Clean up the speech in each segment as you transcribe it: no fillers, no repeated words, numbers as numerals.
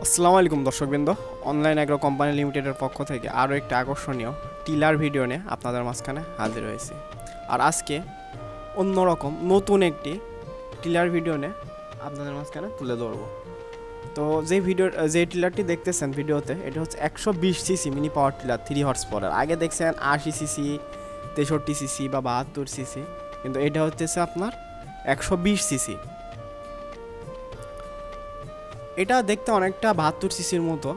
আসসালামু আলাইকুম দর্শকবৃন্দ। অনলাইন অ্যাগ্রো কোম্পানি লিমিটেডের পক্ষ থেকে আরও একটি আকর্ষণীয় টিলার ভিডিও নিয়ে আপনাদের মাঝখানে হাজির হয়েছি। আর আজকে অন্যরকম নতুন একটি টিলার ভিডিও নিয়ে আপনাদের মাঝখানে তুলে ধরবো। তো যে টিলারটি দেখতেছেন ভিডিওতে, এটা হচ্ছে 120 CC mini power tiller 3 horse power. আগে দেখছেন 80 সিসি, 63 সিসি বা 72 সিসি, কিন্তু এটা হচ্ছে আপনার 120 সিসি। এটা দেখতে অনেকটা 72 সিসির মতো,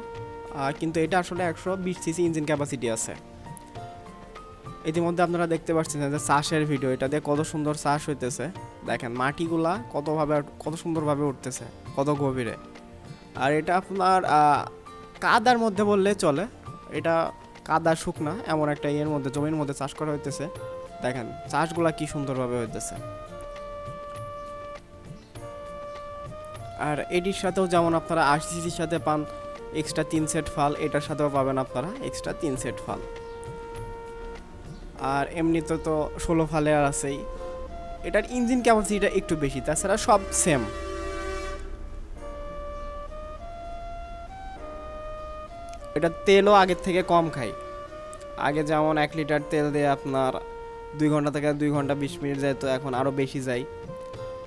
কিন্তু এটা আসলে 120 সিসি ইঞ্জিন ক্যাপাসিটি আছে। ইতিমধ্যে আপনারা দেখতে পাচ্ছেন যে চাষের ভিডিও, এটা দিয়ে কত সুন্দর চাষ হইতেছে। দেখেন মাটিগুলা কত সুন্দরভাবে উঠতেছে, কত গভীরে। আর এটা আপনার কাদার মধ্যে বললে চলে, এটা কাদা শুকনা এমন একটা মধ্যে জমির মধ্যে চাষ করা হইতেছে। দেখেন চাষগুলা কি সুন্দরভাবে হইতেছে। আর এটির সাথেও যেমন আপনারা 80 সিসির সাথে পান এক্সট্রা 3 সেট ফাল, এটার সাথেও পাবেন আপনারা এক্সট্রা 3 সেট ফাল। আর এমনিতে তো 16 ফালে আর আছেই। এটার ইঞ্জিন ক্যাপাসিটিটা একটু বেশি, তাছাড়া সব সেম। এটা তেলও আগের থেকে কম খায়। আগে যেমন 1 লিটার তেল দিয়ে আপনার 2 ঘন্টা থেকে 2 ঘন্টা 20 মিনিট যায়, তো এখন আরও বেশি যায়।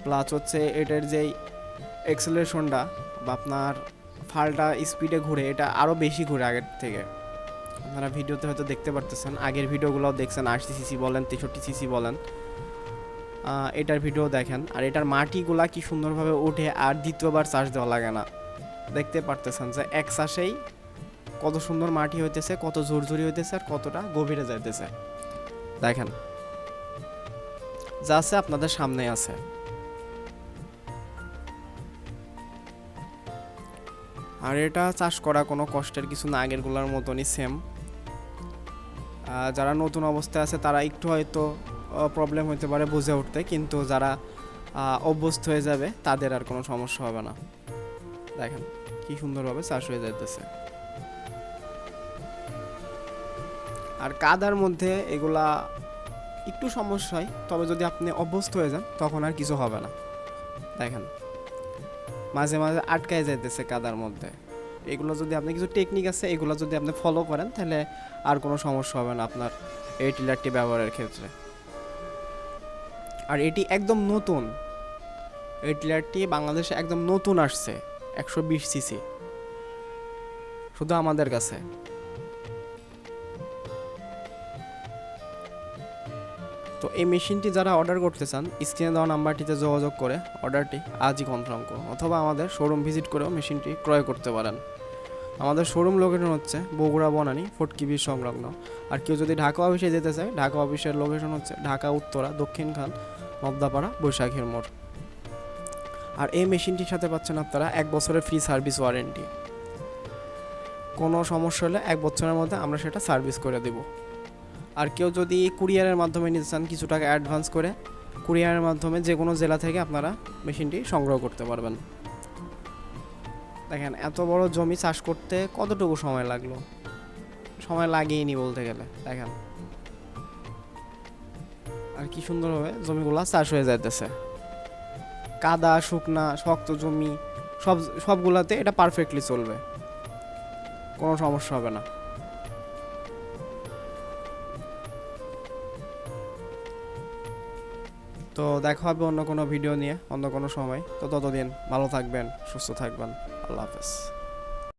প্লাস হচ্ছে এটার যেই এক্সেলারেশনটা বা আপনার ফালটা স্পিডে ঘুরে, এটা আরও বেশি ঘুরে আগের থেকে। আপনারা ভিডিওতে হয়তো দেখতে পারতেছেন, আগের ভিডিওগুলোও দেখছেন, 80 সিসি বলেন 63 সিসি বলেন, এটার ভিডিও দেখেন। আর এটার মাটিগুলা কি সুন্দরভাবে ওঠে, আর দ্বিতীয়বার চাষ দেওয়া লাগে না। দেখতে পারতেছেন যে এক চাষেই কত সুন্দর মাটি হইতেছে, কত ঝুরঝুরি হইতেছে, আর কতটা গভীরে যাইতেছে। দেখেন যা আছে আপনাদের সামনে আছে। আর এটা চাষ করা কোনো কষ্টের কিছু না, আগেরগুলোর মতনই সেম। যারা নতুন অবস্থায় আছে তারা একটু হয়তো প্রবলেম হতে পারে বুঝে উঠতে, কিন্তু যারা অভ্যস্ত হয়ে যাবে তাদের আর কোনো সমস্যা হবে না। দেখেন কি সুন্দরভাবে চাষ হয়ে যাইতেছে। আর কাদার মধ্যে এগুলা একটু সমস্যা হয়, তবে যদি আপনি অভ্যস্ত হয়ে যান তখন আর কিছু হবে না। দেখেন মাঝে মাঝে আটকায় যাইতেছে কাদার মধ্যে। এগুলো যদি আপনি কিছু টেকনিক আছে, এগুলো যদি আপনি ফলো করেন, তাহলে আর কোনো সমস্যা হবে না আপনার এই টিলারটি ব্যবহারের ক্ষেত্রে। আর এটি একদম নতুন, এই টিলারটি বাংলাদেশে একদম নতুন আসছে, 120 সিসি, শুধু আমাদের কাছে। তো এই মেশিনটি যারা অর্ডার করতে চান, স্ক্রিনে দেওয়া নাম্বারটিতে যোগাযোগ করে অর্ডারটি আজই কনফার্ম করুন, অথবা আমাদের শোরুম ভিজিট করেও মেশিনটি ক্রয় করতে পারেন। আমাদের শোরুম লোকেশন হচ্ছে বগুড়া বনানী ফটকিবি সংলগ্ন। আর কেউ যদি ঢাকা অফিসে যেতে চায়, ঢাকা অফিসের লোকেশন হচ্ছে ঢাকা উত্তরা দক্ষিণখান নবদাপাড়া বৈশাখীর মোড়। আর এই মেশিনটির সাথে পাচ্ছেন আপনারা 1 বছরের ফ্রি সার্ভিস ওয়ারেন্টি। কোনো সমস্যা হলে 1 বছরের মধ্যে আমরা সেটা সার্ভিস করে দেব। আর কেউ যদি কুরিয়ারের মাধ্যমে নিতে চান, কিছু টাকা অ্যাডভান্স করে কুরিয়ারের মাধ্যমে যে কোনো জেলা থেকে আপনারা মেশিনটি সংগ্রহ করতে পারবেন। দেখেন এত বড় জমি চাষ করতে কতটুকু সময় লাগলো, সময় লাগেইনি বলতে গেলে। দেখেন আর কি সুন্দরভাবে জমিগুলো চাষ হয়ে যাইতেছে। কাদা শুকনা শক্ত জমি সবগুলাতে এটা পারফেক্টলি চলবে, কোনো সমস্যা হবে না। তো দেখা হবে অন্য কোনো ভিডিও নিয়ে অন্য কোনো সময়। তো ততদিন ভালো থাকবেন, সুস্থ থাকবেন। আল্লাহ হাফেজ।